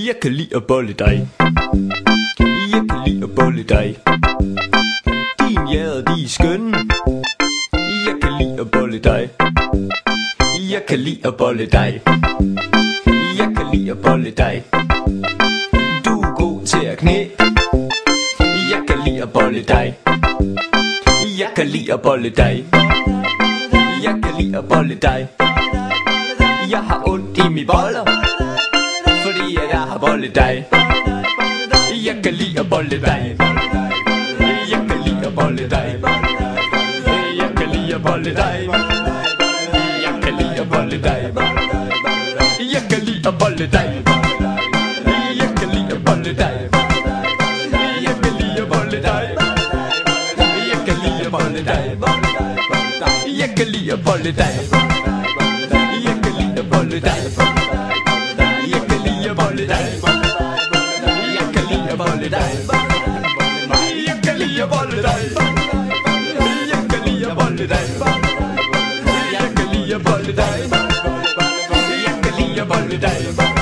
Jeg kan lide at bolle dig. Jeg kan lide at bolle dig. Din jæder, de er skønne. Jeg kan lide at bolle dig. Jeg kan lide at bolle dig. Jeg kan lide at bolle dig. Du er god til at knæ. Jeg kan lide at bolle dig. Jeg kan lide at bolle dig. Jeg kan lide at bolle dig. Jeg har ondt i mine boller, fordi jeg har bollet dig. Jeg kan lide at bolle dig. Jeg kan lide at bolle dig. Jeg kan lide at bolle dig. Jeg kan lide at bolle dig. Jeg kan lide at bolle dig. Jeg kan lide at bolle dig. Jeg kan lide at bolle dig. Jeg kan lide at bolle dig. Jeg kan lide at bolle dig. Jeg kan lide at bolle dig. Jeg kan lide at bolle dig. Jeg kan lide at bolle dig. Jeg kan lide at bolle dig. Jeg kan lide at bolle dig. Jeg kan lide at bolle dig. Jeg kan lide at bolle dig.